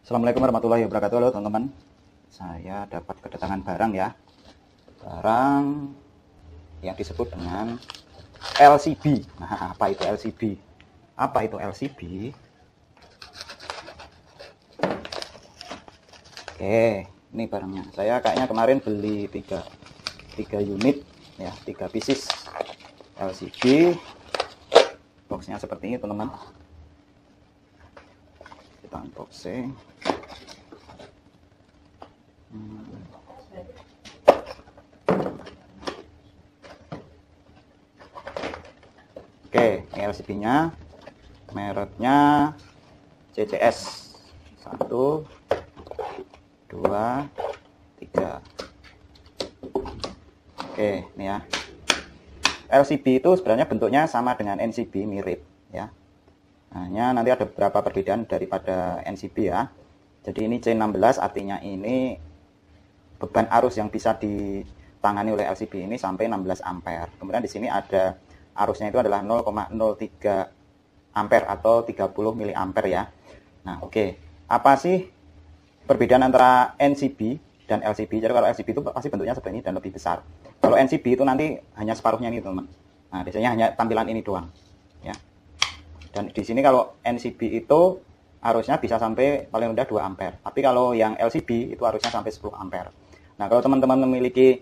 Assalamualaikum warahmatullahi wabarakatuh. Halo teman-teman, saya dapat kedatangan barang ya, barang yang disebut dengan LCB. Nah, apa itu LCB? Apa itu LCB? Oke, ini barangnya. Saya kayaknya kemarin beli 3 unit ya, 3 pieces LCB. Boxnya seperti ini teman-teman. Kita unboxing. Oke, ini LCB-nya, mereknya CCS 1, 2, 3. Oke, ini ya. LCB itu sebenarnya bentuknya sama dengan NCB, mirip ya. Hanya nanti ada beberapa perbedaan daripada NCB ya. Jadi ini C16, artinya ini beban arus yang bisa ditangani oleh LCB ini sampai 16 ampere. Kemudian di sini ada arusnya itu adalah 0,03 ampere atau 30 miliampere ya. Nah, oke. Apa sih perbedaan antara NCB dan LCB? Jadi kalau LCB itu pasti bentuknya seperti ini dan lebih besar. Kalau NCB itu nanti hanya separuhnya ini, teman-teman. Nah, biasanya hanya tampilan ini doang, ya. Dan di sini kalau NCB itu arusnya bisa sampai paling rendah 2 ampere. Tapi kalau yang LCB itu arusnya sampai 10 ampere. Nah, kalau teman-teman memiliki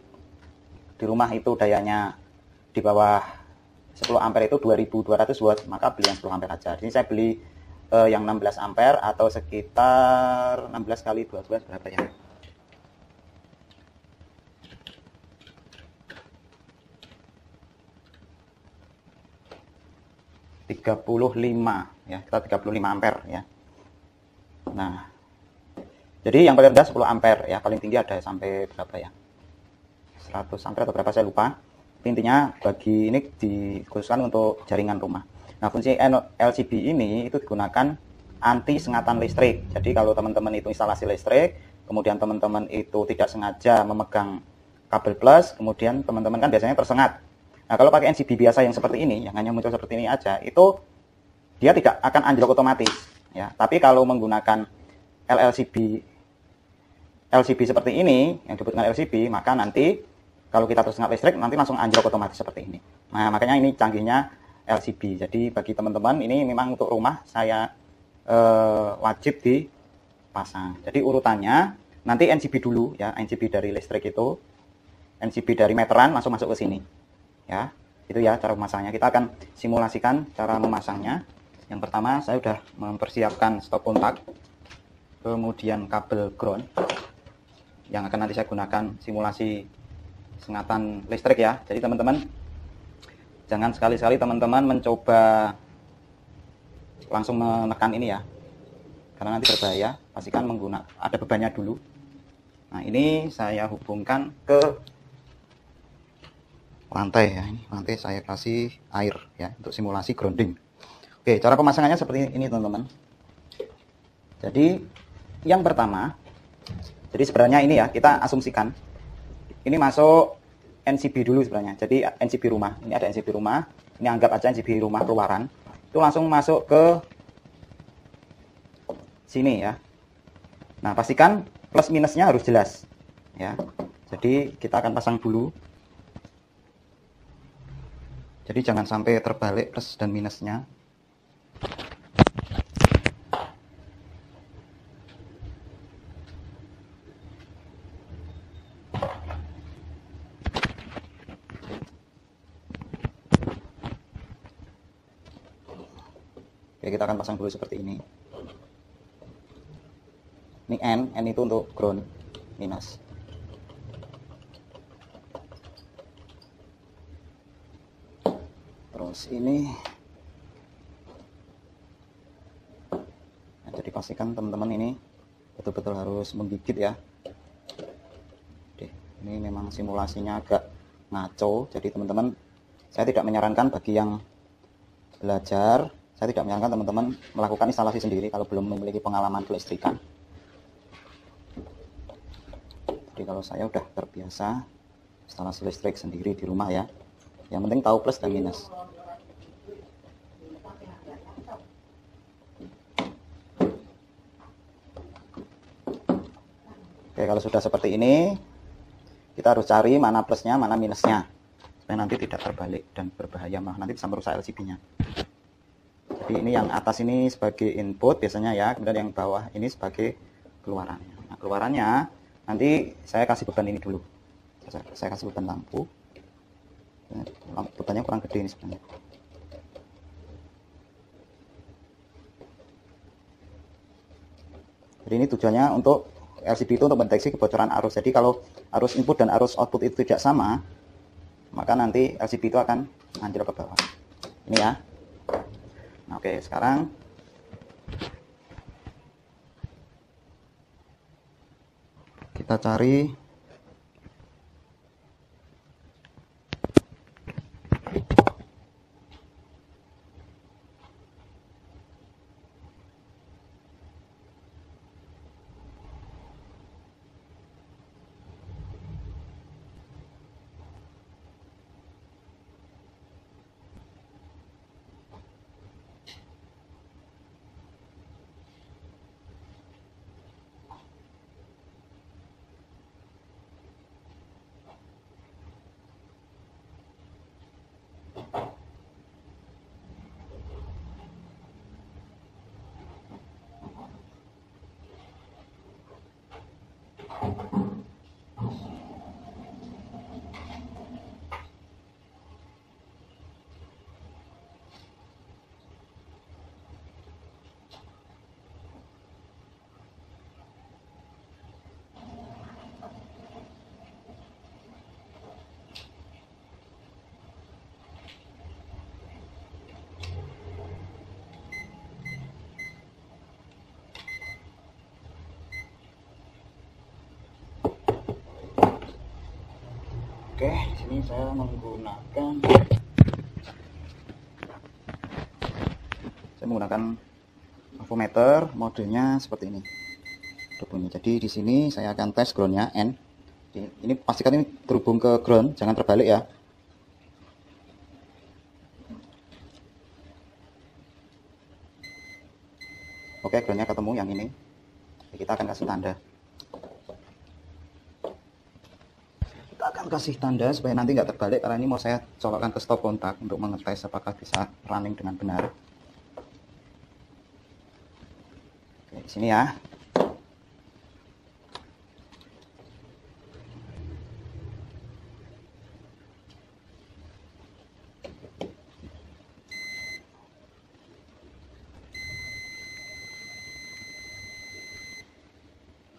di rumah itu dayanya di bawah 10 ampere itu 2200 watt, maka beli yang 10 ampere aja. Di sini saya beli yang 16 ampere atau sekitar 16 kali 12 berapa ya? Ya, kita 35 ampere ya. Nah, jadi yang paling rendah 10 ampere ya, paling tinggi ada sampai berapa ya? 100 ampere atau berapa saya lupa. Intinya bagi ini dikhususkan untuk jaringan rumah. Nah, fungsi LCB ini itu digunakan anti sengatan listrik. Jadi kalau teman-teman itu instalasi listrik, kemudian teman-teman itu tidak sengaja memegang kabel plus, kemudian teman-teman kan biasanya tersengat. Nah, kalau pakai NCB biasa yang seperti ini, yang hanya muncul seperti ini aja, itu dia tidak akan anjlok otomatis ya. Tapi kalau menggunakan LCB seperti ini, yang disebut dengan LCB, maka nanti kalau kita tersengat listrik nanti langsung anjlok otomatis seperti ini. Nah, makanya ini canggihnya LCB. Jadi bagi teman-teman ini memang untuk rumah saya wajib dipasang. Jadi urutannya nanti NCB dulu ya, NCB dari listrik itu, NCB dari meteran langsung masuk ke sini. Ya, itu ya cara memasangnya. Kita akan simulasikan cara memasangnya. Yang pertama saya sudah mempersiapkan stop kontak, kemudian kabel ground yang akan nanti saya gunakan simulasi sengatan listrik ya. Jadi teman-teman jangan sekali-sekali teman-teman mencoba langsung menekan ini ya, karena nanti berbahaya. Pastikan menggunakan ada bebannya dulu. Nah, ini saya hubungkan ke lantai ya. Ini lantai saya kasih air ya untuk simulasi grounding. Oke, cara pemasangannya seperti ini teman-teman. Jadi yang pertama, jadi sebenarnya ini ya kita asumsikan ini masuk NCB dulu sebenarnya. Jadi NCB rumah, ini ada NCB rumah, ini anggap aja NCB rumah keluaran. Itu langsung masuk ke sini ya. Nah, pastikan plus minusnya harus jelas ya. Jadi kita akan pasang dulu. Jadi jangan sampai terbalik plus dan minusnya. Oke, kita akan pasang dulu seperti ini. Ini N itu untuk ground, minus. Terus ini. Nah, jadi pastikan teman-teman ini betul-betul harus menggigit ya. Oke, ini memang simulasinya agak ngaco, jadi teman-teman saya tidak menyarankan bagi yang belajar. Saya tidak menyarankan teman-teman melakukan instalasi sendiri kalau belum memiliki pengalaman kelistrikan. Jadi kalau saya udah terbiasa instalasi listrik sendiri di rumah ya. Yang penting tahu plus dan minus. Oke, kalau sudah seperti ini, kita harus cari mana plusnya, mana minusnya, supaya nanti tidak terbalik dan berbahaya, malah nanti bisa merusak LCD-nya. Jadi ini yang atas ini sebagai input biasanya ya, kemudian yang bawah ini sebagai keluarannya. Nah, keluarannya nanti saya kasih beban ini dulu. Saya kasih beban lampu. Bebannya kurang gede ini sebenarnya. Jadi ini tujuannya untuk LCD itu untuk mendeteksi kebocoran arus. Jadi kalau arus input dan arus output itu tidak sama, maka nanti LCD itu akan anjlok ke bawah. Ini ya. Nah, oke, sekarang kita cari Oke, di sini saya menggunakan avometer, modenya seperti ini. Jadi di sini saya akan tes groundnya N. Ini pastikan ini terhubung ke ground, jangan terbalik ya. Oke, groundnya ketemu yang ini. Kita akan kasih tanda. Kasih tanda supaya nanti nggak terbalik, karena ini mau saya colokkan ke stop kontak untuk mengetes apakah bisa running dengan benar. Oke, di sini ya.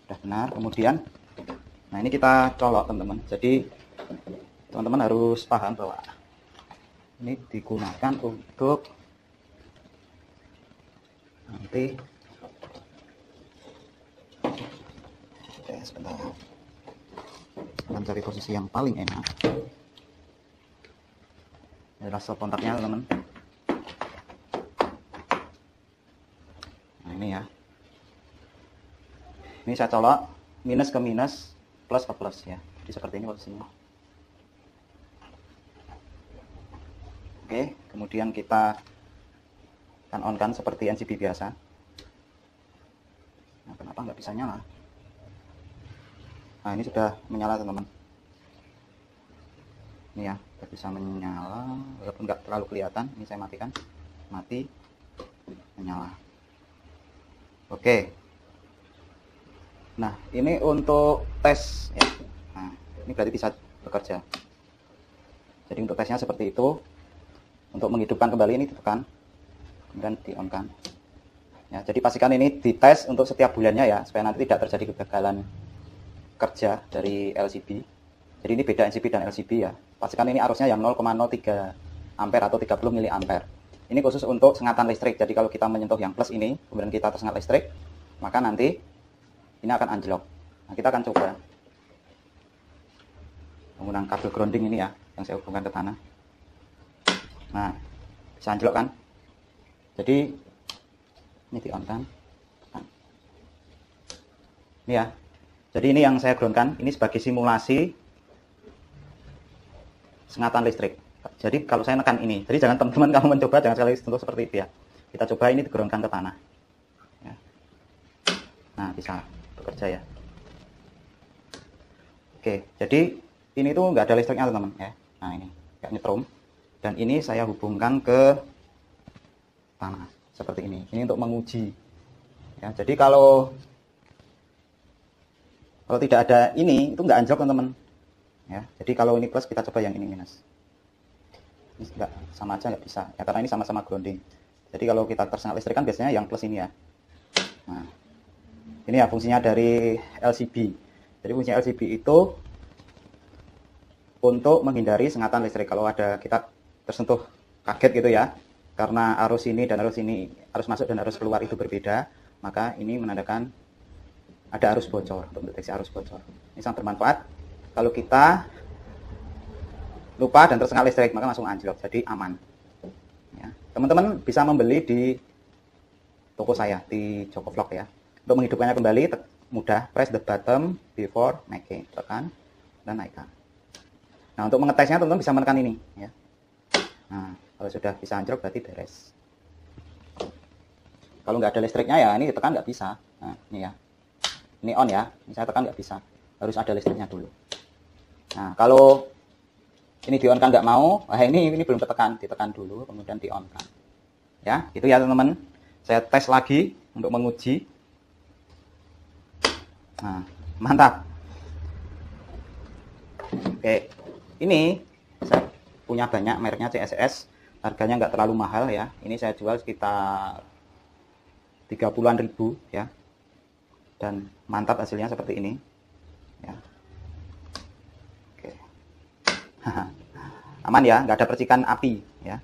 Sudah benar. Kemudian, nah ini kita colok teman-teman. Jadi teman-teman harus paham bahwa ini digunakan untuk nanti. Oke, sebentar. Mencari posisi yang paling enak. Ini adalah stop kontaknya teman-teman. Nah ini ya. Ini saya colok minus ke minus, plus ke plus ya. Jadi seperti ini posisinya. Oke, kemudian kita akan on-kan seperti NCB biasa. Nah, kenapa nggak bisa nyala? Nah, ini sudah menyala teman-teman. Ini ya, sudah bisa menyala, walaupun nggak terlalu kelihatan. Ini saya matikan, mati, menyala. Oke. Nah, ini untuk tes ya. Nah, ini berarti bisa bekerja. Jadi untuk tesnya seperti itu. Untuk menghidupkan kembali ini ditekan, kemudian di-on-kan. Ya, jadi pastikan ini dites untuk setiap bulannya ya, supaya nanti tidak terjadi kegagalan kerja dari LCD. Jadi ini beda NCB dan LCB ya. Pastikan ini arusnya yang 0,03 ampere atau 30 mili ampere. Ini khusus untuk sengatan listrik. Jadi kalau kita menyentuh yang plus ini, kemudian kita tersengat listrik, maka nanti ini akan anjlok. Nah, kita akan coba menggunakan kabel grounding ini ya, yang saya hubungkan ke tanah. Nah, bisa anjlok kan? Jadi ini di-on kan? Ini ya. Jadi ini yang saya groundkan, ini sebagai simulasi sengatan listrik. Jadi kalau saya nekan ini, jadi jangan teman-teman kamu mencoba jangan sekali sentuh seperti itu ya. Kita coba ini digroundkan ke tanah. Ya. Nah, bisa bekerja ya. Oke, jadi ini tuh nggak ada listriknya teman-teman ya. Nah ini kayak nyetrum, dan ini saya hubungkan ke tanah seperti ini. Ini untuk menguji. Ya, jadi kalau tidak ada ini itu nggak anjlok teman-teman. Ya, jadi kalau ini plus kita coba yang ini minus. Ini enggak, sama aja nggak bisa. Ya karena ini sama-sama grounding. Jadi kalau kita tersengat listrik kan biasanya yang plus ini ya. Nah, ini ya fungsinya dari LCB. Jadi fungsi LCB itu untuk menghindari sengatan listrik. Kalau ada kita tersentuh kaget gitu ya, karena arus ini dan arus ini, arus masuk dan arus keluar itu berbeda, maka ini menandakan ada arus bocor, untuk mendeteksi arus bocor. Ini sangat bermanfaat. Kalau kita lupa dan tersengat listrik, maka langsung anjlok, jadi aman. Ya. Teman-teman bisa membeli di toko saya, di Joko Vlog ya. Untuk menghidupkannya kembali, mudah, press the button before making, tekan dan naikkan. Nah, untuk mengetesnya teman-teman bisa menekan ini ya. Nah, kalau sudah bisa anjlok berarti beres. Kalau nggak ada listriknya ya ini ditekan nggak bisa. Nah, ini ya, ini on ya, ini saya tekan nggak bisa, harus ada listriknya dulu. Nah, kalau ini di on kan nggak mau, nah ini belum tertekan, ditekan dulu kemudian di on kan. Ya, itu ya teman-teman. Saya tes lagi untuk menguji. Nah, mantap. Oke, ini saya punya banyak, mereknya CSS, harganya nggak terlalu mahal ya. Ini saya jual sekitar 30-an ribu ya, dan mantap hasilnya seperti ini ya. Oke. Aman ya, nggak ada percikan api ya.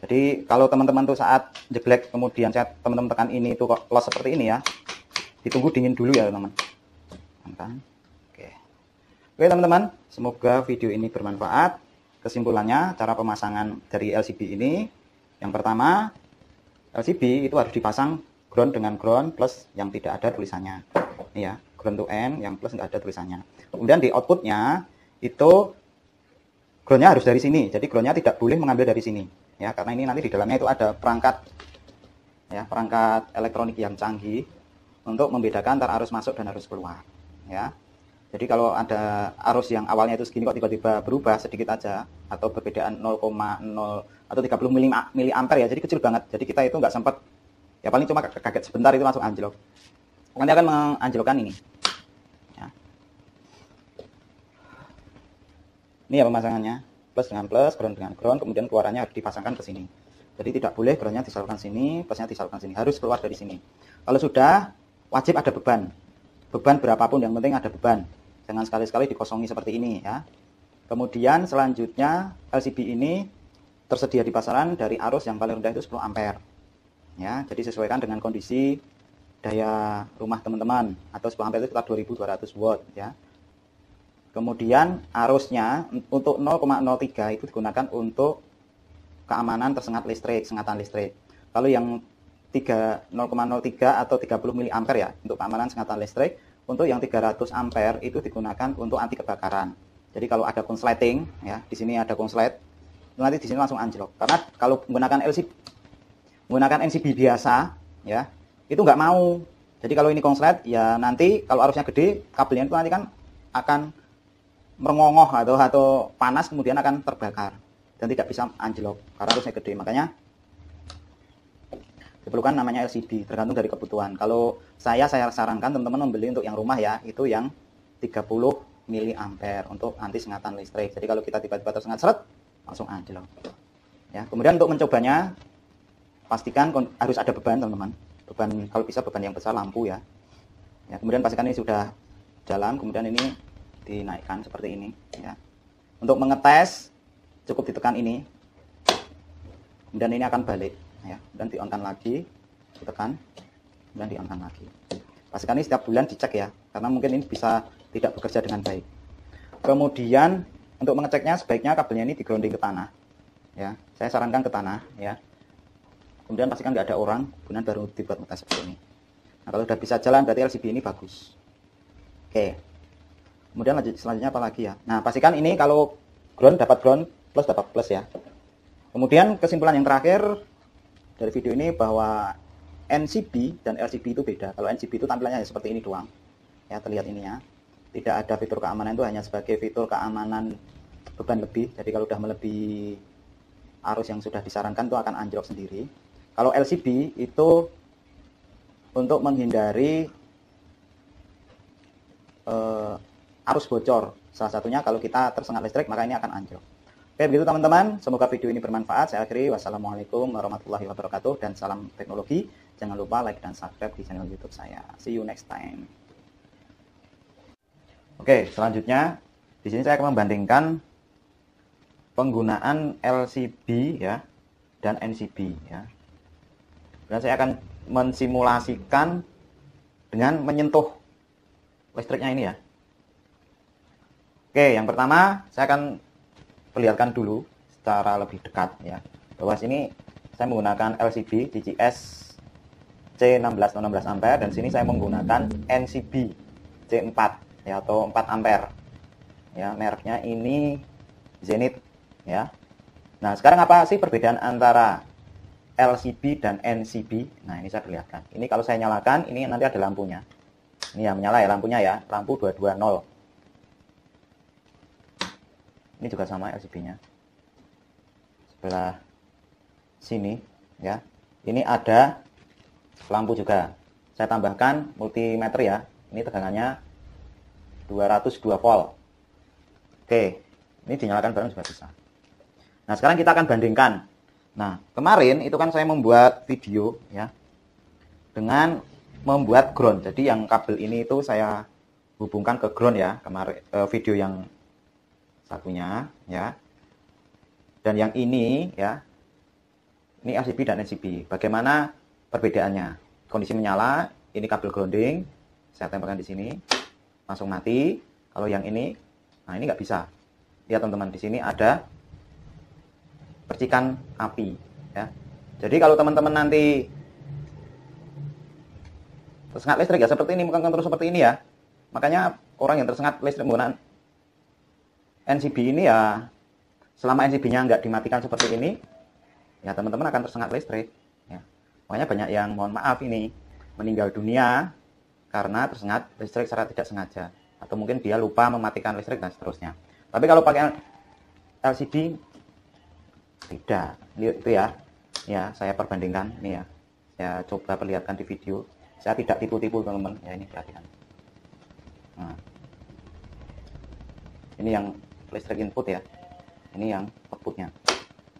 Jadi kalau teman-teman tuh saat jeglek kemudian teman-teman tekan ini itu kok los seperti ini ya, ditunggu dingin dulu ya teman-teman. Oke teman-teman, semoga video ini bermanfaat. Kesimpulannya, cara pemasangan dari LCB ini, yang pertama, LCB itu harus dipasang ground dengan ground plus yang tidak ada tulisannya. Ini ya, ground to N yang plus nggak ada tulisannya. Kemudian di outputnya itu groundnya harus dari sini. Jadi groundnya tidak boleh mengambil dari sini, ya, karena ini nanti di dalamnya itu ada perangkat, ya, perangkat elektronik yang canggih untuk membedakan antara arus masuk dan arus keluar, ya. Jadi kalau ada arus yang awalnya itu segini kok tiba-tiba berubah sedikit aja atau perbedaan 0,0 atau 30 miliampere ya, jadi kecil banget. Jadi kita itu nggak sempat, ya paling cuma kaget sebentar itu langsung anjlok. Nanti akan menganjlokkan ini. Ya. Ini ya pemasangannya, plus dengan plus, ground dengan ground, kemudian keluarannya harus dipasangkan ke sini. Jadi tidak boleh groundnya disalurkan sini, plusnya disalurkan sini, harus keluar dari sini. Kalau sudah, wajib ada beban. Beban berapapun, yang penting ada beban. Jangan sekali-sekali dikosongi seperti ini ya. Kemudian selanjutnya LCB ini tersedia di pasaran dari arus yang paling rendah itu 10 ampere. Ya, jadi sesuaikan dengan kondisi daya rumah teman-teman, atau 10 ampere itu sekitar 2200 watt ya. Kemudian arusnya untuk 0,03 itu digunakan untuk keamanan tersengat listrik, sengatan listrik. Kalau yang 0,03 atau 30 miliampere ya untuk keamanan sengatan listrik. Untuk yang 300 ampere itu digunakan untuk anti kebakaran. Jadi kalau ada konsleting ya, di sini ada konslet, nanti di sini langsung anjlok. Karena kalau menggunakan NCB biasa ya, itu nggak mau. Jadi kalau ini konslet ya nanti kalau arusnya gede, kabelnya itu nanti kan akan merongoh atau panas kemudian akan terbakar dan tidak bisa anjlok karena arusnya gede. Makanya diperlukan namanya LCB, tergantung dari kebutuhan. Kalau saya sarankan teman-teman membeli untuk yang rumah ya, itu yang 30 miliampere untuk anti sengatan listrik. Jadi kalau kita tiba-tiba tersengat seret, langsung anjlok. Ya, kemudian untuk mencobanya, pastikan harus ada beban teman-teman. Beban, kalau bisa beban yang besar, lampu ya. Ya, kemudian pastikan ini sudah jalan, kemudian ini dinaikkan seperti ini. Ya. Untuk mengetes, cukup ditekan ini, kemudian ini akan balik. Ya, dan di-on-kan lagi, ditekan, dan di-on-kan lagi. Pastikan ini setiap bulan dicek ya, karena mungkin ini bisa tidak bekerja dengan baik. Kemudian untuk mengeceknya sebaiknya kabelnya ini di-grounding ke tanah. Ya, saya sarankan ke tanah ya. Kemudian pastikan nggak ada orang, kemudian baru dibuat ngetes seperti ini. Nah, kalau sudah bisa jalan berarti LCB ini bagus. Oke. Kemudian selanjutnya apa lagi ya? Nah, pastikan ini kalau ground dapat ground, plus dapat plus ya. Kemudian kesimpulan yang terakhir dari video ini bahwa NCB dan LCB itu beda. Kalau NCB itu tampilannya seperti ini doang. Ya, terlihat ini ya. Tidak ada fitur keamanan, itu hanya sebagai fitur keamanan beban lebih. Jadi kalau sudah melebihi arus yang sudah disarankan itu akan anjlok sendiri. Kalau LCB itu untuk menghindari arus bocor. Salah satunya kalau kita tersengat listrik maka ini akan anjlok. Oke, begitu teman-teman. Semoga video ini bermanfaat. Saya akhiri. Wassalamualaikum warahmatullahi wabarakatuh dan salam teknologi. Jangan lupa like dan subscribe di channel YouTube saya. See you next time. Oke, selanjutnya di sini saya akan membandingkan penggunaan LCB ya dan NCB ya. Dan saya akan mensimulasikan dengan menyentuh listriknya ini ya. Oke, yang pertama saya akan perlihatkan dulu secara lebih dekat ya. Bahwa sini saya menggunakan LCB DCS C16 16 ampere dan sini saya menggunakan NCB C4 ya atau 4 ampere. Ya, mereknya ini Zenith ya. Nah, sekarang apa sih perbedaan antara LCB dan NCB? Nah, ini saya perlihatkan. Ini kalau saya nyalakan, ini nanti ada lampunya. Ini ya, menyala ya lampunya ya, lampu 220. Ini juga sama LCB-nya. Sebelah sini ya. Ini ada lampu juga. Saya tambahkan multimeter ya. Ini tegangannya 202 volt. Oke, ini dinyalakan bareng juga bisa. Nah, sekarang kita akan bandingkan. Nah, kemarin itu kan saya membuat video ya dengan membuat ground. Jadi yang kabel ini itu saya hubungkan ke ground ya, kemarin video yang satunya ya. Dan yang ini ya. Ini LCB dan NCB. Bagaimana perbedaannya? Kondisi menyala, ini kabel grounding, saya tempelkan di sini, langsung mati. Kalau yang ini, nah ini nggak bisa. Lihat teman-teman, di sini ada percikan api ya. Jadi kalau teman-teman nanti tersengat listrik ya seperti ini, bukan kontrol seperti ini ya. Makanya orang yang tersengat listrik menggunakan NCB ini ya, selama NCB-nya nggak dimatikan seperti ini, ya teman-teman akan tersengat listrik ya. Makanya banyak yang mohon maaf ini meninggal dunia karena tersengat listrik secara tidak sengaja, atau mungkin dia lupa mematikan listrik dan seterusnya. Tapi kalau pakai LCD tidak, itu ya. Ya, saya perbandingkan ini ya. Saya coba perlihatkan di video. Saya tidak tipu-tipu teman-teman. Ya, ini perhatikan. Nah. Ini yang listrik input ya. Ini yang outputnya.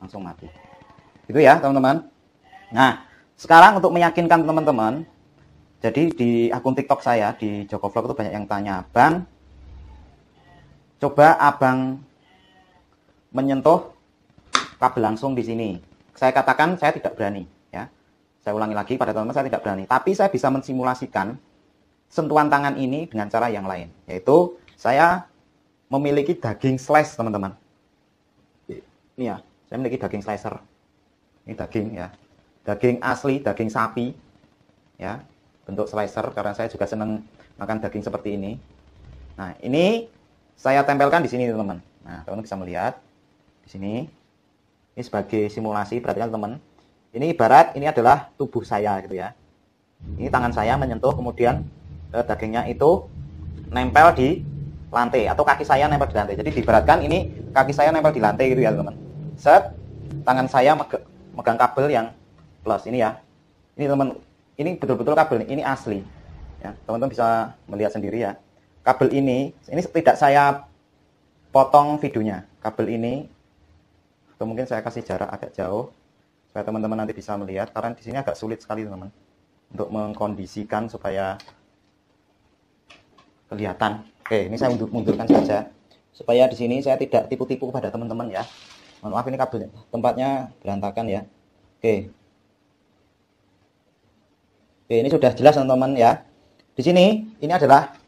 Langsung mati. Itu ya, teman-teman. Nah, sekarang untuk meyakinkan teman-teman, jadi di akun TikTok saya di Joko Vlog itu banyak yang tanya, "Bang, coba Abang menyentuh kabel langsung di sini." Saya katakan saya tidak berani ya. Saya ulangi lagi pada teman-teman, saya tidak berani. Tapi saya bisa mensimulasikan sentuhan tangan ini dengan cara yang lain, yaitu saya memiliki daging slice, teman-teman. Ini ya, saya memiliki daging slicer. Ini daging ya. Daging asli, daging sapi. Ya, bentuk slicer karena saya juga senang makan daging seperti ini. Nah, ini saya tempelkan di sini, teman-teman. Nah, teman-teman bisa melihat di sini. Ini sebagai simulasi, perhatikan teman. Ini ibarat ini adalah tubuh saya gitu ya. Ini tangan saya menyentuh, kemudian dagingnya itu nempel di lantai atau kaki saya nempel di lantai. Jadi diibaratkan ini kaki saya nempel di lantai gitu ya, teman. Set, tangan saya megang kabel yang plus ini ya. Ini teman, ini betul-betul kabel ini asli. Ya, teman-teman bisa melihat sendiri ya. Kabel ini tidak saya potong videonya. Kabel ini atau mungkin saya kasih jarak agak jauh supaya teman-teman nanti bisa melihat, karena di sini agak sulit sekali teman-teman untuk mengkondisikan supaya kelihatan. Oke, ini saya mundurkan saja supaya di sini saya tidak tipu-tipu kepada teman-teman ya. Mohon maaf ini kabel tempatnya berantakan ya. Oke. Oke, ini sudah jelas teman-teman ya. Di sini ini adalah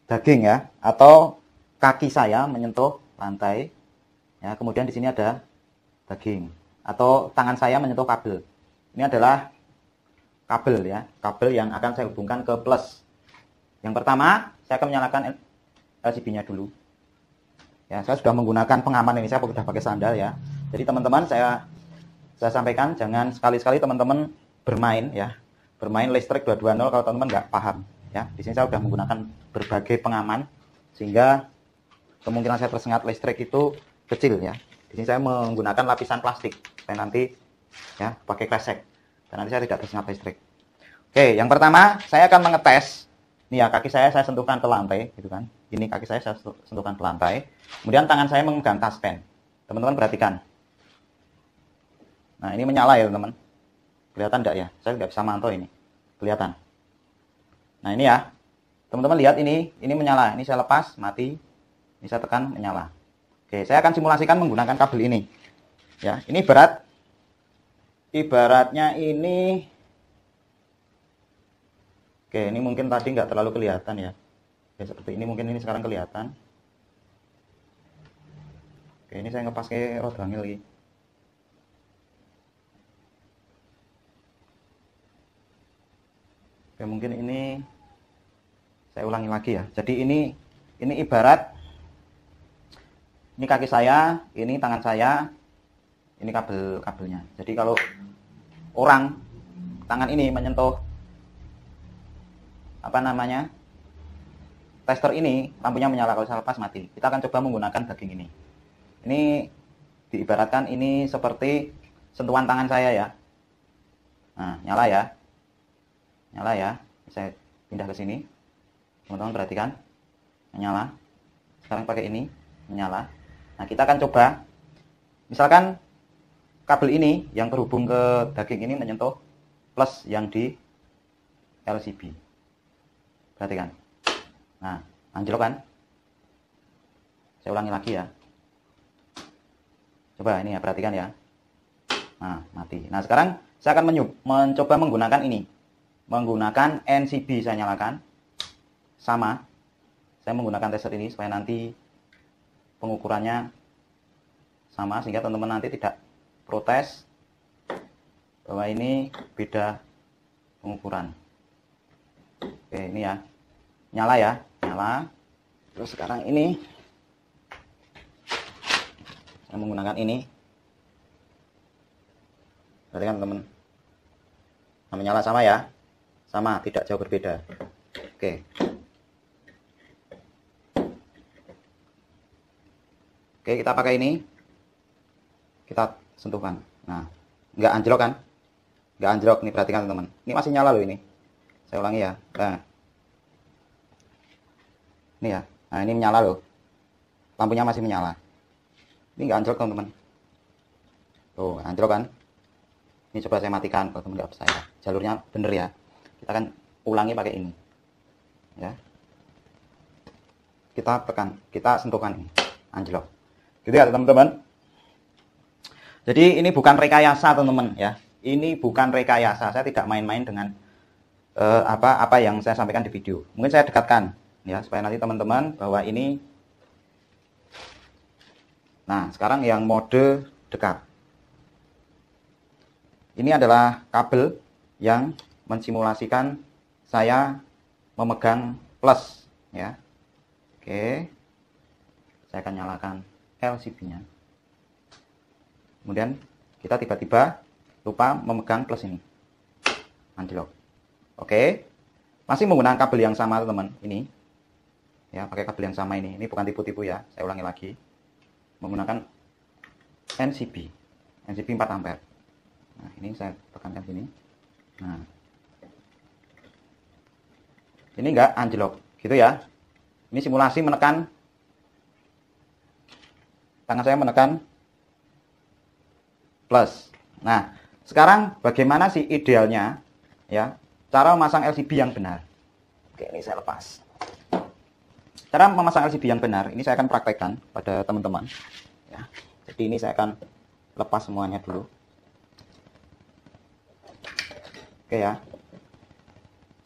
daging ya, atau kaki saya menyentuh lantai. Ya, kemudian di sini ada daging atau tangan saya menyentuh kabel. Ini adalah kabel ya, kabel yang akan saya hubungkan ke plus. Yang pertama, saya akan menyalakan LCB-nya dulu. Ya, saya sudah menggunakan pengaman ini, saya sudah pakai sandal ya. Jadi teman-teman saya sampaikan jangan sekali-sekali teman-teman bermain ya. Bermain listrik 220 kalau teman-teman nggak paham. Ya, di sini saya sudah menggunakan berbagai pengaman sehingga kemungkinan saya tersengat listrik itu kecil ya. Di sini saya menggunakan lapisan plastik supaya nanti ya pakai kresek dan nanti saya tidak tersengat listrik. Oke, yang pertama saya akan mengetes. Nih ya, kaki saya sentuhkan ke lantai gitu kan. Ini kaki saya sentuhkan ke lantai. Kemudian tangan saya memegang taspen. Teman-teman perhatikan. Nah, ini menyala ya, teman-teman. Kelihatan enggak ya? Saya nggak bisa mantau ini. Kelihatan. Nah, ini ya. Teman-teman lihat ini menyala. Ini saya lepas, mati. Ini saya tekan, menyala. Oke, saya akan simulasikan menggunakan kabel ini. Ya, ini ibaratnya ini. Oke, ini mungkin tadi nggak terlalu kelihatan ya. Oke, seperti ini mungkin ini sekarang kelihatan. Oke, ini saya ngepas ke roda angin lagi. Oke, mungkin ini saya ulangi lagi ya. Jadi ini ibarat ini kaki saya, ini tangan saya, ini kabelnya. Jadi kalau orang tangan ini menyentuh tester ini, lampunya menyala. Kalau saya lepas mati. Kita akan coba menggunakan daging ini. Ini diibaratkan ini seperti sentuhan tangan saya ya. Nah, nyala ya. Saya pindah ke sini. Teman-teman perhatikan, menyala. Sekarang pakai ini, menyala. Nah, kita akan coba, misalkan kabel ini yang terhubung ke daging ini menyentuh plus yang di LCB. Perhatikan. Nah, anjlok kan? Saya ulangi lagi ya. Coba ini ya, perhatikan ya. Nah, mati. Nah, sekarang saya akan mencoba menggunakan ini. Menggunakan NCB saya nyalakan. Sama. Saya menggunakan tester ini supaya nanti pengukurannya sama sehingga teman-teman nanti tidak protes bahwa ini beda pengukuran. Oke, ini ya. Nyala ya, nyala. Terus sekarang ini saya menggunakan ini. Perhatikan teman-teman. Nah, menyala sama ya. Sama, tidak jauh berbeda. Oke. Oke, kita pakai ini. Kita sentuhkan. Nah, nggak anjlok kan? Nggak anjlok nih, perhatikan teman-teman. Ini masih nyala loh ini. Saya ulangi ya. Nah. Ini ya. Nah, ini menyala loh. Lampunya masih menyala. Ini nggak anjlok teman-teman. Tuh, anjlok kan? Ini coba saya matikan kalau teman nggak percaya. Jalurnya bener ya. Kita akan ulangi pakai ini. Ya. Kita tekan, kita sentuhkan ini. Anjlok. Gitu ya teman-teman. Jadi ini bukan rekayasa teman-teman ya. Ini bukan rekayasa. Saya tidak main-main dengan apa yang saya sampaikan di video. Mungkin saya dekatkan ya supaya nanti teman-teman bahwa ini. Nah, sekarang yang mode dekat. Ini adalah kabel yang mensimulasikan saya memegang plus ya. Oke. Saya akan nyalakan LCB-nya. Kemudian kita tiba-tiba lupa memegang plus ini. Anjlok. Oke. Masih menggunakan kabel yang sama teman-teman. Ini. Ya, pakai kabel yang sama ini. Ini bukan tipu-tipu ya. Saya ulangi lagi. Menggunakan NCB. NCB 4 ampere. Nah, ini saya tekankan sini. Nah. Ini enggak anjlok. Gitu ya. Ini simulasi menekan. Tangan saya menekan plus. Nah, sekarang bagaimana sih idealnya ya cara memasang LCB yang benar? Oke, ini saya lepas. Cara memasang LCB yang benar ini saya akan praktekkan pada teman-teman ya. Jadi ini saya akan lepas semuanya dulu. Oke ya.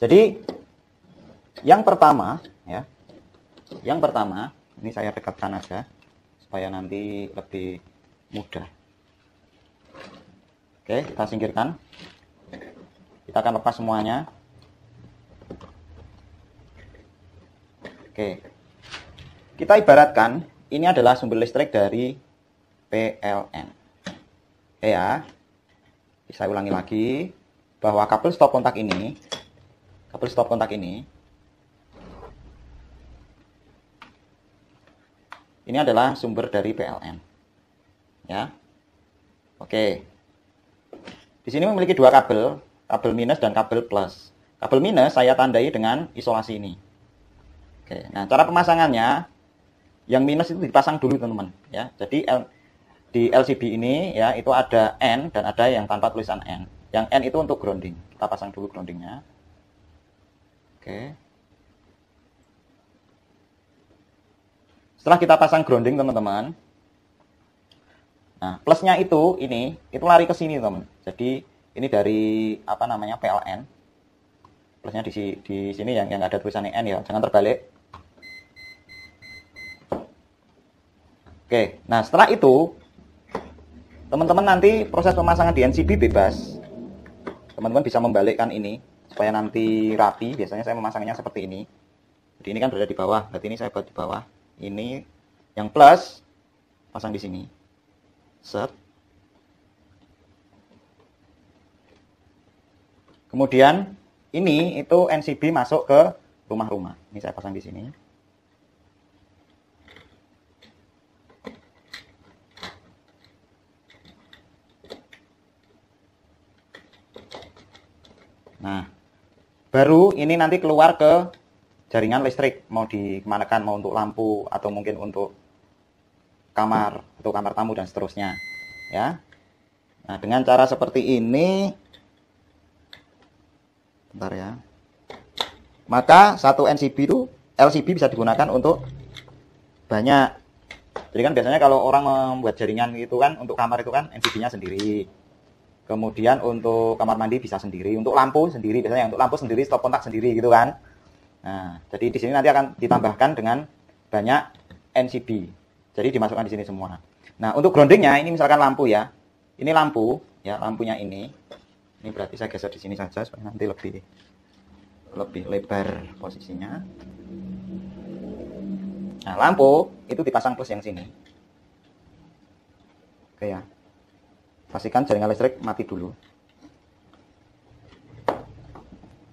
Jadi yang pertama ya. Yang pertama, ini saya dekatkan aja supaya nanti lebih mudah. Oke, kita singkirkan. Kita akan lepas semuanya. Oke. Kita ibaratkan ini adalah sumber listrik dari PLN. Oke ya. Saya ulangi lagi bahwa kabel stop kontak ini Ini adalah sumber dari PLN. Ya. Oke. Di sini memiliki dua kabel, kabel minus dan kabel plus. Kabel minus saya tandai dengan isolasi ini. Oke. Nah, cara pemasangannya, yang minus itu dipasang dulu teman-teman. Ya. Jadi di LCB ini ya itu ada N dan ada yang tanpa tulisan N. Yang N itu untuk grounding. Kita pasang dulu groundingnya. Oke. Setelah kita pasang grounding teman-teman, nah plusnya itu lari ke sini teman. Jadi ini dari apa namanya PLN. Plusnya di sini yang ada tulisannya N ya, jangan terbalik. Oke, nah setelah itu teman-teman nanti proses pemasangan di NCB bebas. Teman-teman bisa membalikkan ini supaya nanti rapi. Biasanya saya memasangnya seperti ini. Jadi ini kan berada di bawah, berarti ini saya buat di bawah. Ini yang plus pasang di sini. Set. Kemudian ini itu NCB masuk ke rumah-rumah. Ini saya pasang di sini. Nah, baru ini nanti keluar ke jaringan listrik, mau dikemanakan, mau untuk lampu atau mungkin untuk kamar atau kamar tamu dan seterusnya, ya. Nah, dengan cara seperti ini, bentar ya. Maka satu NCB itu LCB bisa digunakan untuk banyak. Jadi kan biasanya kalau orang membuat jaringan itu kan untuk kamar itu kan NCB-nya sendiri. Kemudian untuk kamar mandi bisa sendiri, untuk lampu sendiri, biasanya untuk lampu sendiri, stop kontak sendiri gitu kan. Nah, jadi di sini nanti akan ditambahkan dengan banyak NCB. Jadi dimasukkan di sini semua. Nah, untuk groundingnya ini misalkan lampu ya. Ini lampu, ya lampunya ini. Ini berarti saya geser di sini saja supaya nanti lebih lebar posisinya. Nah, lampu itu dipasang plus yang sini. Oke ya. Pastikan jaringan listrik mati dulu.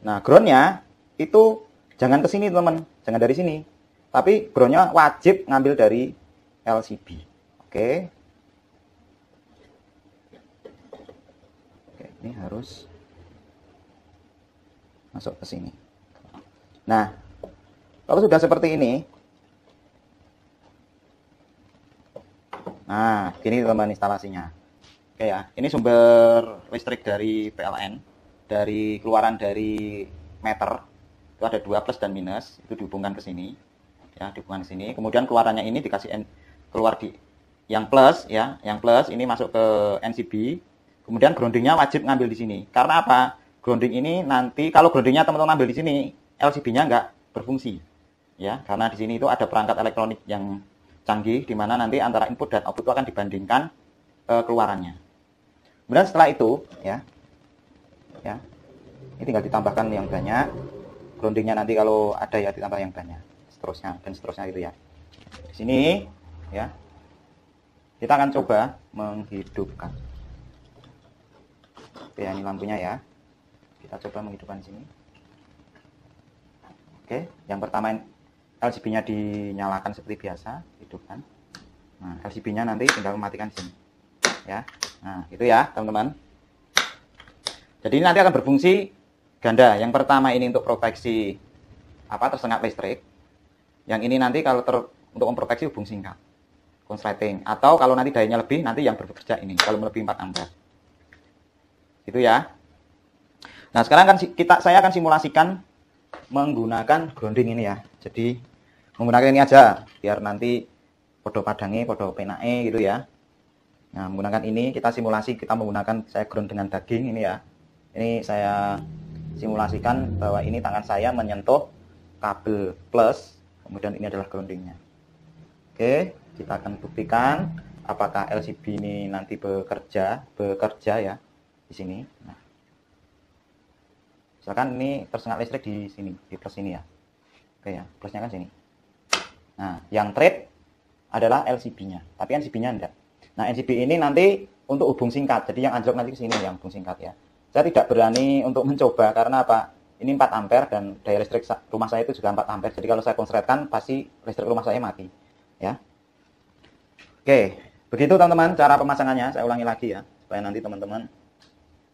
Nah, groundnya itu jangan ke sini teman, jangan dari sini. Tapi groundnya wajib ngambil dari LCB. Oke. Oke, ini harus masuk ke sini. Nah, kalau sudah seperti ini, nah, gini teman instalasinya. Oke ya, ini sumber listrik dari PLN, dari keluaran dari meter, itu ada 2 plus dan minus, itu dihubungkan ke sini, ya dihubungkan ke sini. Kemudian keluarannya ini dikasih keluar di yang plus, ya, yang plus ini masuk ke NCB. Kemudian groundingnya wajib ngambil di sini. Karena apa? Grounding ini nanti kalau groundingnya teman-teman ambil di sini, LCB-nya nggak berfungsi, ya, karena di sini itu ada perangkat elektronik yang canggih, di mana nanti antara input dan output itu akan dibandingkan keluarannya. Kemudian setelah itu, ya, ini tinggal ditambahkan yang banyak. Groundingnya nanti kalau ada ya ditambah yang banyak, seterusnya dan seterusnya itu ya. Di sini, ya, kita akan coba menghidupkan. Oke, ini lampunya ya. Kita coba menghidupkan di sini. Oke, yang pertama LCB-nya dinyalakan seperti biasa, hidupkan. Nah, LCB-nya nanti tinggal mematikan di sini. Ya. Nah, itu ya, teman-teman. Jadi ini nanti akan berfungsi ganda. Yang pertama ini untuk proteksi tersengat listrik. Yang ini nanti kalau untuk memproteksi hubung singkat, konsleting. Atau kalau nanti dayanya lebih, nanti yang bekerja ini kalau melebihi 4 ampere. Itu ya. Nah, sekarang kan saya akan simulasikan menggunakan grounding ini ya. Jadi menggunakan ini aja biar nanti podo padange, podo penake gitu ya. Nah, menggunakan ini kita simulasi, kita menggunakan saya ground dengan daging ini ya. Ini saya simulasikan bahwa ini tangan saya menyentuh kabel plus, kemudian ini adalah groundingnya. Oke, kita akan buktikan apakah LCB ini nanti bekerja ya di sini. Nah, misalkan ini tersengat listrik di sini, di plus ini ya. Oke ya, plusnya kan sini. Nah, yang trade adalah LCB-nya, tapi NCB-nya enggak. Nah, NCB ini nanti untuk hubung singkat, jadi yang anjlok nanti ke sini yang hubung singkat ya. Saya tidak berani untuk mencoba karena apa? Ini 4 ampere dan daya listrik rumah saya itu juga 4 ampere. Jadi kalau saya konsletkan pasti listrik rumah saya mati, ya. Oke, begitu teman-teman cara pemasangannya. Saya ulangi lagi ya, supaya nanti teman-teman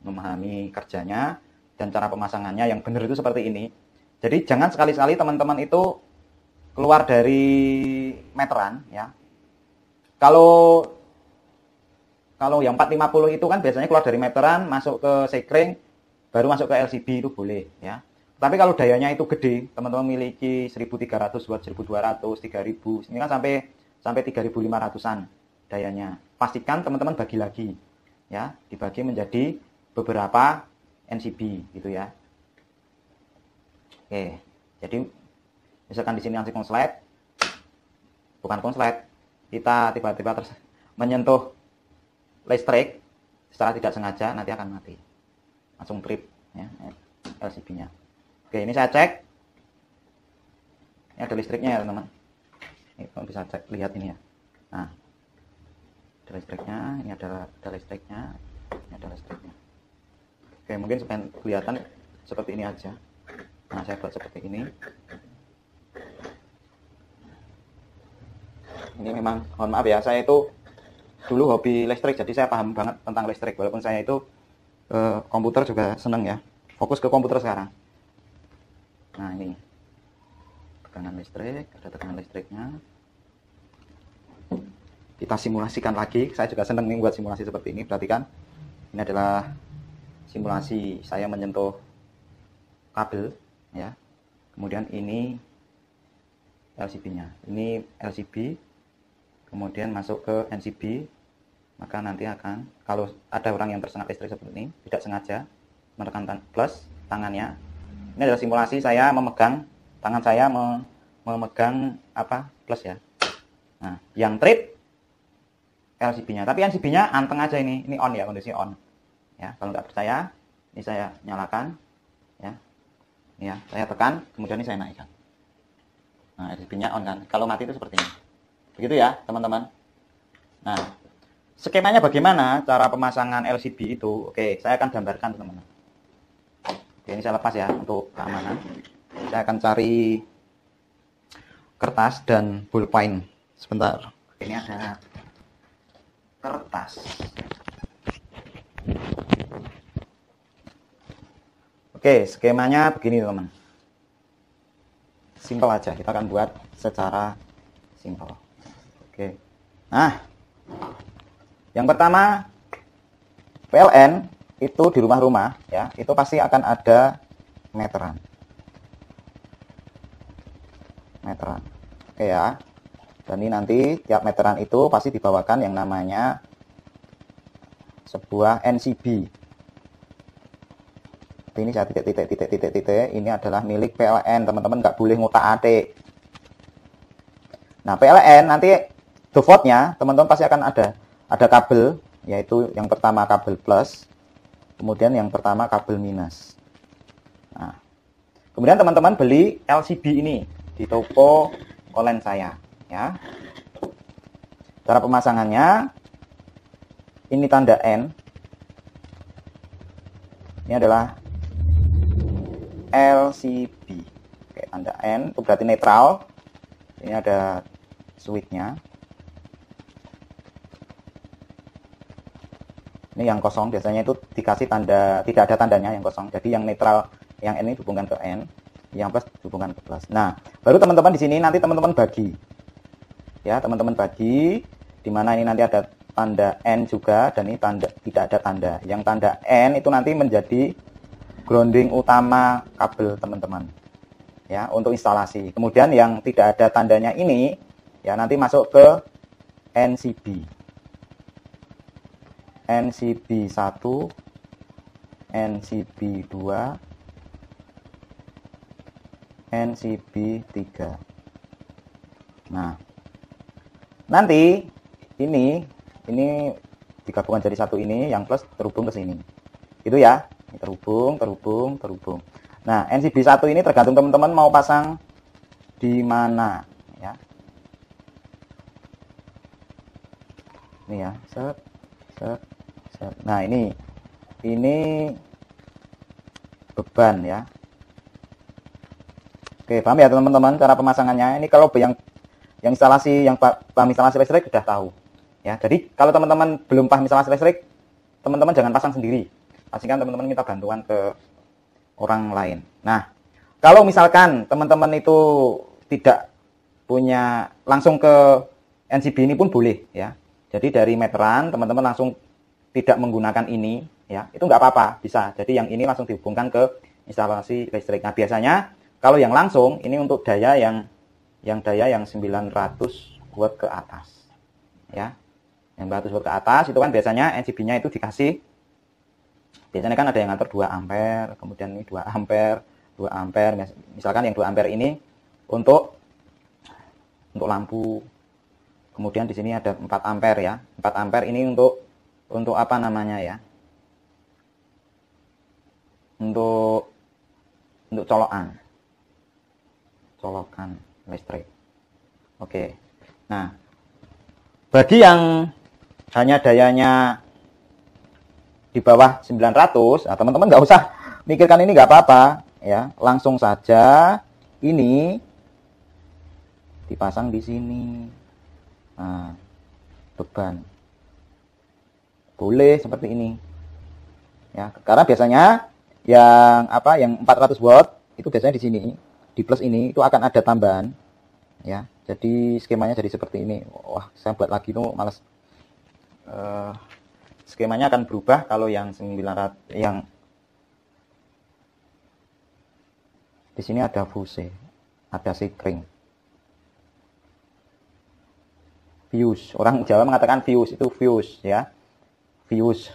memahami kerjanya dan cara pemasangannya yang benar itu seperti ini. Jadi jangan sekali-sekali teman-teman itu keluar dari meteran ya. Kalau yang 450 itu kan biasanya keluar dari meteran, masuk ke sekring, baru masuk ke LCB itu boleh ya. Tapi kalau dayanya itu gede, teman-teman miliki 1300 watt, 1200, 3000, ini kan sampai 3500-an dayanya. Pastikan teman-teman bagi lagi ya, dibagi menjadi beberapa NCB gitu ya. Oke, jadi misalkan di sini langsung konslet, bukan konslet, kita tiba-tiba menyentuh listrik secara tidak sengaja, nanti akan mati, langsung trip ya LCB-nya. Oke, ini saya cek, ini ada listriknya ya teman-teman. Ini kamu bisa cek, lihat ini ya. Nah, ada listriknya, ini ada listriknya, ini ada listriknya. Oke, mungkin supaya kelihatan seperti ini aja. Nah, saya buat seperti ini. Ini memang, mohon maaf ya, saya itu dulu hobi listrik, jadi saya paham banget tentang listrik. Walaupun saya itu komputer juga seneng ya, fokus ke komputer sekarang. Nah, ini tekanan listrik, ada tekanan listriknya. Kita simulasikan lagi, saya juga seneng nih buat simulasi seperti ini. Perhatikan, ini adalah simulasi saya menyentuh kabel ya. Kemudian ini LCB-nya. Ini LCB, kemudian masuk ke NCB. Maka nanti akan, kalau ada orang yang tersengat listrik seperti ini, tidak sengaja menekan plus tangannya. Ini adalah simulasi saya memegang, tangan saya memegang apa plus ya. Nah, yang trip LCB-nya. Tapi NCB-nya anteng aja ini on ya, kondisi on. Ya, kalau nggak percaya, ini saya nyalakan, ya. Ini ya, saya tekan, kemudian ini saya naikkan. Nah, LCB-nya on kan. Kalau mati itu seperti ini. Begitu ya, teman-teman. Nah, skemanya bagaimana cara pemasangan LCB itu? Oke, saya akan gambarkan, teman-teman. Oke, ini saya lepas ya untuk keamanan. Saya akan cari kertas dan ballpoint. Sebentar. Ini ada kertas. Oke, skemanya begini teman-teman. Simpel aja, kita akan buat secara simpel. Oke. Nah, yang pertama PLN itu di rumah-rumah ya, itu pasti akan ada meteran. Meteran. Oke ya. Dan ini nanti tiap meteran itu pasti dibawakan yang namanya sebuah NCB. Ini saya titik, ini adalah milik PLN, teman-teman nggak boleh ngutak-atik. Nah, PLN nanti defaultnya teman-teman pasti akan ada kabel, yaitu yang pertama kabel plus, kemudian yang pertama kabel minus. Nah, kemudian teman-teman beli LCB ini di toko online saya, ya. Cara pemasangannya, ini tanda N, ini adalah LCB. Oke, tanda N itu berarti netral. Ini ada switch-nya. Ini yang kosong biasanya itu dikasih tanda, tidak ada tandanya yang kosong. Jadi yang netral, yang N ini hubungkan ke N, yang plus hubungkan ke plus. Nah, baru teman-teman di sini nanti teman-teman bagi. Ya, teman-teman bagi di mana ini nanti ada tanda N juga dan ini tanda tidak ada tanda. Yang tanda N itu nanti menjadi grounding utama kabel teman-teman ya untuk instalasi. Kemudian yang tidak ada tandanya ini ya nanti masuk ke NCB. NCB 1, NCB 2, NCB 3. Nah, nanti ini digabungkan jadi satu, ini yang plus terhubung ke sini. Itu ya. Terhubung. Nah, NCB 1 ini tergantung teman-teman mau pasang di mana ya. Ini ya, set. Nah, ini beban ya. Oke, paham ya teman-teman cara pemasangannya. Ini kalau yang instalasi, yang paham instalasi listrik sudah tahu. Ya, jadi kalau teman-teman belum paham installasi listrik, teman-teman jangan pasang sendiri. Pastikan teman-teman minta bantuan ke orang lain. Nah, kalau misalkan teman-teman itu tidak punya langsung ke NCB ini pun boleh ya. Jadi dari meteran teman-teman langsung tidak menggunakan ini ya, itu nggak apa-apa, bisa. Jadi yang ini langsung dihubungkan ke instalasi listrik. Nah, biasanya kalau yang langsung ini untuk daya yang daya yang 900 watt ke atas. Ya. Yang 900 watt ke atas itu kan biasanya NCB-nya itu dikasih, biasanya kan ada yang ngatur 2 ampere, kemudian ini 2 ampere, 2 ampere. Misalkan yang 2 ampere ini untuk lampu. Kemudian di sini ada 4 ampere ya. 4 ampere ini untuk apa namanya ya? Untuk colokan listrik. Oke. Nah, bagi yang hanya dayanya di bawah 900, nah teman-teman nggak usah mikirkan ini, nggak apa-apa ya, langsung saja ini dipasang di sini. Nah, beban boleh seperti ini ya, karena biasanya yang 400 watt itu biasanya di sini, di plus ini itu akan ada tambahan ya, jadi skemanya jadi seperti ini. Wah, saya buat lagi tuh males. Skemanya akan berubah kalau yang 900, yang di sini ada fuse, ada sekring, fuse. Orang Jawa mengatakan fuse, itu fuse ya, fuse,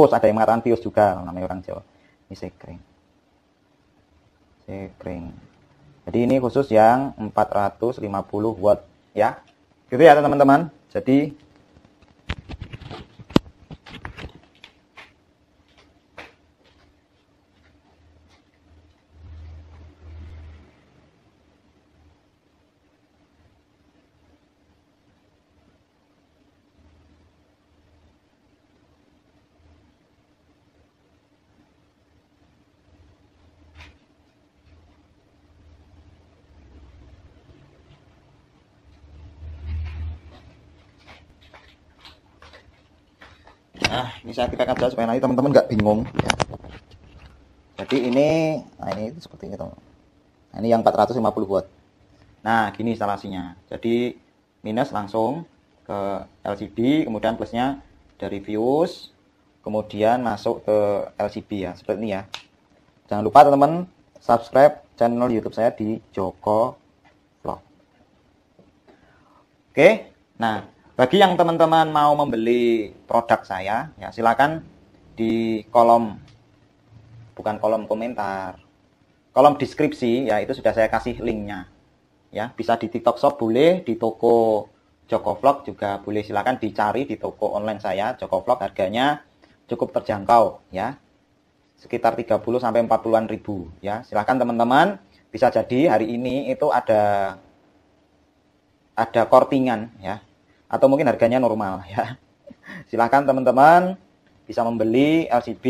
ada yang mengatakan fuse juga namanya orang Jawa. Ini sekring. Jadi ini khusus yang 450 watt ya, gitu ya teman-teman. Jadi ini saya aktifkan aja supaya nanti teman-teman nggak bingung ya. Jadi ini, ini seperti ini teman. Nah, ini yang 450 watt. Nah, gini instalasinya. Jadi minus langsung ke LCD, kemudian plusnya dari fuse, kemudian masuk ke LCB ya, seperti ini ya. Jangan lupa teman-teman subscribe channel YouTube saya di Joko Vlog. Oke, nah bagi yang teman-teman mau membeli produk saya, ya silakan di kolom, bukan kolom komentar, kolom deskripsi ya, itu sudah saya kasih linknya. Ya, bisa di TikTok Shop boleh, di toko Joko Vlog juga boleh, silakan dicari di toko online saya Joko Vlog, harganya cukup terjangkau ya. Sekitar 30 sampai 40-an ribu ya. Silakan teman-teman, bisa jadi hari ini itu ada kortingan ya. Atau mungkin harganya normal ya. Silahkan teman-teman bisa membeli LCB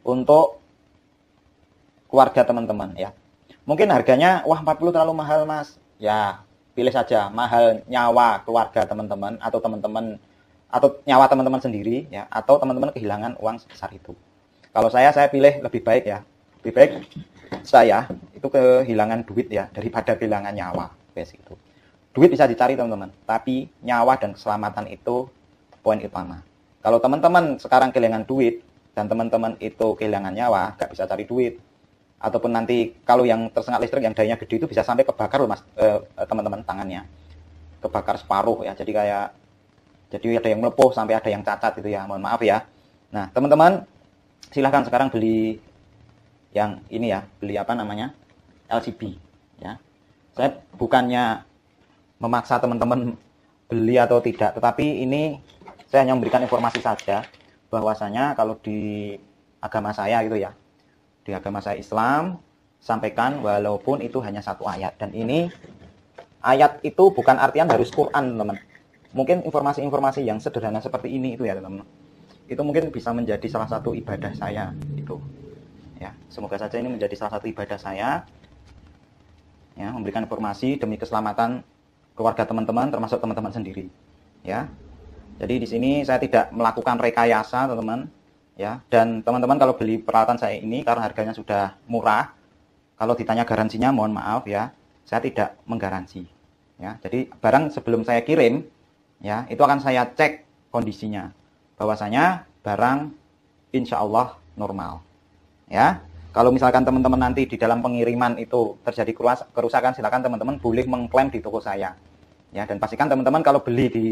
untuk keluarga teman-teman ya. Mungkin harganya wah 40 terlalu mahal Mas. Ya, pilih saja mahal nyawa keluarga teman-teman, atau nyawa teman-teman sendiri ya, atau teman-teman kehilangan uang sebesar itu. Kalau saya pilih lebih baik ya. Lebih baik saya itu kehilangan duit ya daripada kehilangan nyawa. Kayak gitu. Duit bisa dicari teman-teman, tapi nyawa dan keselamatan itu poin utama. Kalau teman-teman sekarang kehilangan duit dan teman-teman itu kehilangan nyawa, nggak bisa cari duit. Ataupun nanti kalau yang tersengat listrik yang dayanya gede itu bisa sampai kebakar loh Mas, teman-teman, tangannya. Kebakar separuh ya. Jadi ada yang melepuh sampai ada yang cacat itu ya. Mohon maaf ya. Nah, teman-teman silahkan sekarang beli yang ini ya, beli apa namanya? LCB ya. Saya bukannya memaksa teman-teman beli atau tidak, tetapi ini saya hanya memberikan informasi saja bahwasanya kalau di agama saya gitu ya, di agama saya Islam, sampaikan walaupun itu hanya satu ayat, dan ini ayat itu bukan artian harus Quran teman-teman. Mungkin informasi-informasi yang sederhana seperti ini itu ya teman-teman, itu mungkin bisa menjadi salah satu ibadah saya itu ya. Semoga saja ini menjadi salah satu ibadah saya ya, memberikan informasi demi keselamatan keluarga teman-teman, termasuk teman-teman sendiri ya. Jadi di sini saya tidak melakukan rekayasa, teman-teman, ya. Dan teman-teman kalau beli peralatan saya ini karena harganya sudah murah, kalau ditanya garansinya, mohon maaf ya, saya tidak menggaransi. Ya, jadi barang sebelum saya kirim, ya, itu akan saya cek kondisinya, bahwasanya barang insya Allah normal. Ya, kalau misalkan teman-teman nanti di dalam pengiriman itu terjadi kerusakan, silakan teman-teman boleh mengklaim di toko saya. Ya, dan pastikan teman-teman kalau beli di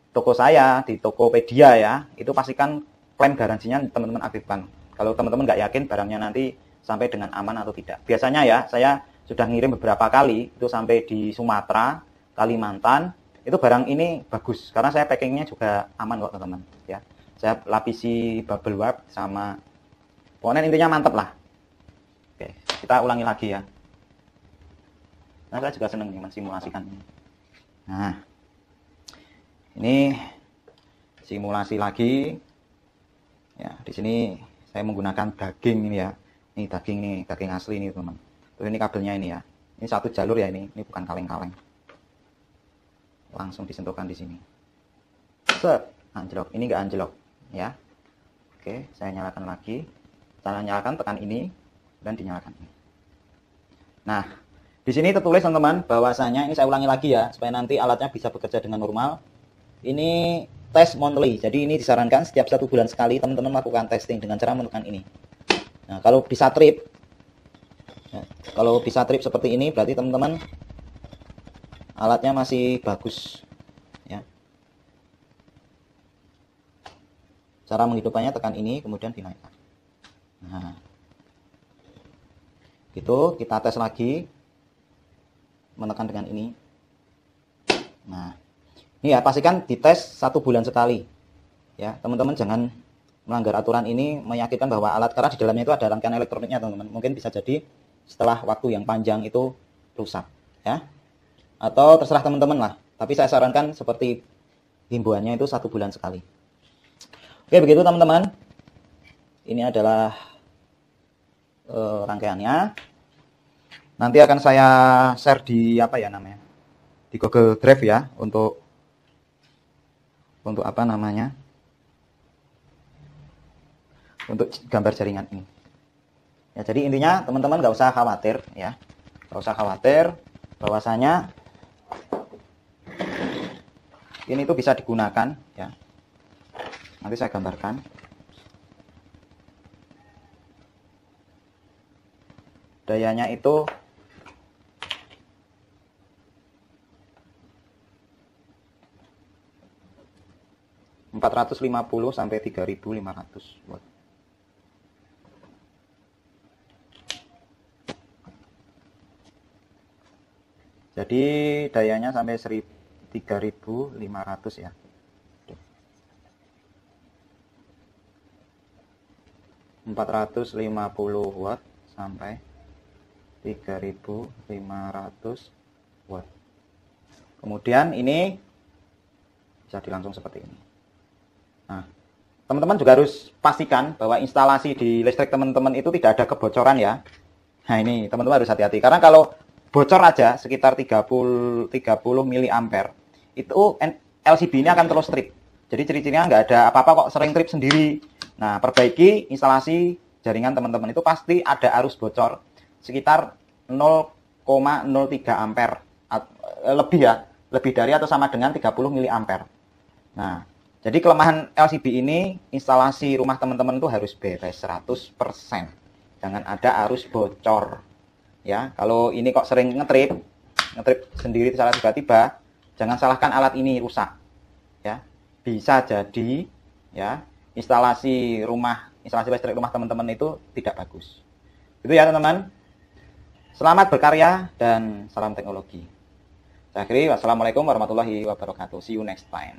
toko saya, di Tokopedia ya, itu pastikan klaim garansinya teman-teman aktifkan. Kalau teman-teman nggak yakin barangnya nanti sampai dengan aman atau tidak. Biasanya ya, saya sudah ngirim beberapa kali, itu sampai di Sumatera, Kalimantan, itu barang ini bagus. Karena saya packingnya juga aman kok teman-teman. Ya, saya lapisi bubble wrap sama, pokoknya intinya mantap lah. Oke, kita ulangi lagi ya. Nah, saya juga seneng nih mensimulasikan ini. Nah, ini simulasi lagi. Ya, di sini saya menggunakan daging ini ya. Ini daging asli ini, teman. Terus ini kabelnya ini ya. Ini satu jalur ya ini bukan kaleng-kaleng. Langsung disentuhkan di sini. Set, anjlok. Ini enggak anjlok, ya. Oke, saya nyalakan lagi. Cara nyalakan tekan ini dan dinyalakan ini. Nah, di sini tertulis teman-teman bahwasanya ini saya ulangi lagi ya supaya nanti alatnya bisa bekerja dengan normal. Ini tes monthly. Jadi ini disarankan setiap 1 bulan sekali teman-teman melakukan testing dengan cara menekan ini. Nah, kalau bisa trip, ya, kalau bisa trip seperti ini berarti teman-teman alatnya masih bagus. Ya. Cara menghidupkannya tekan ini kemudian dinaikkan. Nah, gitu kita tes lagi, menekan dengan ini. Nah, ini ya pastikan dites 1 bulan sekali. Ya, teman-teman jangan melanggar aturan ini, meyakinkan bahwa alat, karena di dalamnya itu ada rangkaian elektroniknya teman-teman. Mungkin bisa jadi setelah waktu yang panjang itu rusak, ya. Atau terserah teman-teman lah. Tapi saya sarankan seperti himbauannya itu 1 bulan sekali. Oke, begitu teman-teman. Ini adalah rangkaiannya. Nanti akan saya share di apa ya namanya? Di Google Drive ya untuk apa namanya? Untuk gambar jaringan ini. Ya, jadi intinya teman-teman nggak usah khawatir ya. Nggak usah khawatir bahwasanya ini tuh bisa digunakan ya. Nanti saya gambarkan. Dayanya itu 450 sampai 3500 watt. Jadi dayanya sampai 3500 ya. 450 watt sampai 3500 watt. Kemudian ini bisa dilangsung seperti ini. Nah, teman-teman juga harus pastikan bahwa instalasi di listrik teman-teman itu tidak ada kebocoran ya. Nah, ini teman-teman harus hati-hati karena kalau bocor aja sekitar 30 mA itu LCB ini akan terus trip. Jadi ciri-cirinya nggak ada apa-apa kok sering trip sendiri. Nah, perbaiki instalasi jaringan teman-teman itu pasti ada arus bocor sekitar 0,03 ampere lebih ya, lebih dari atau sama dengan 30 mA. Nah, jadi kelemahan LCB ini instalasi rumah teman-teman itu harus beres 100%. Jangan ada arus bocor. Ya, kalau ini kok sering ngetrip sendiri secara tiba-tiba, jangan salahkan alat ini rusak. Ya, bisa jadi ya instalasi listrik rumah teman-teman itu tidak bagus. Itu ya teman-teman. Selamat berkarya dan salam teknologi. Saya akhiri, wassalamualaikum warahmatullahi wabarakatuh. See you next time.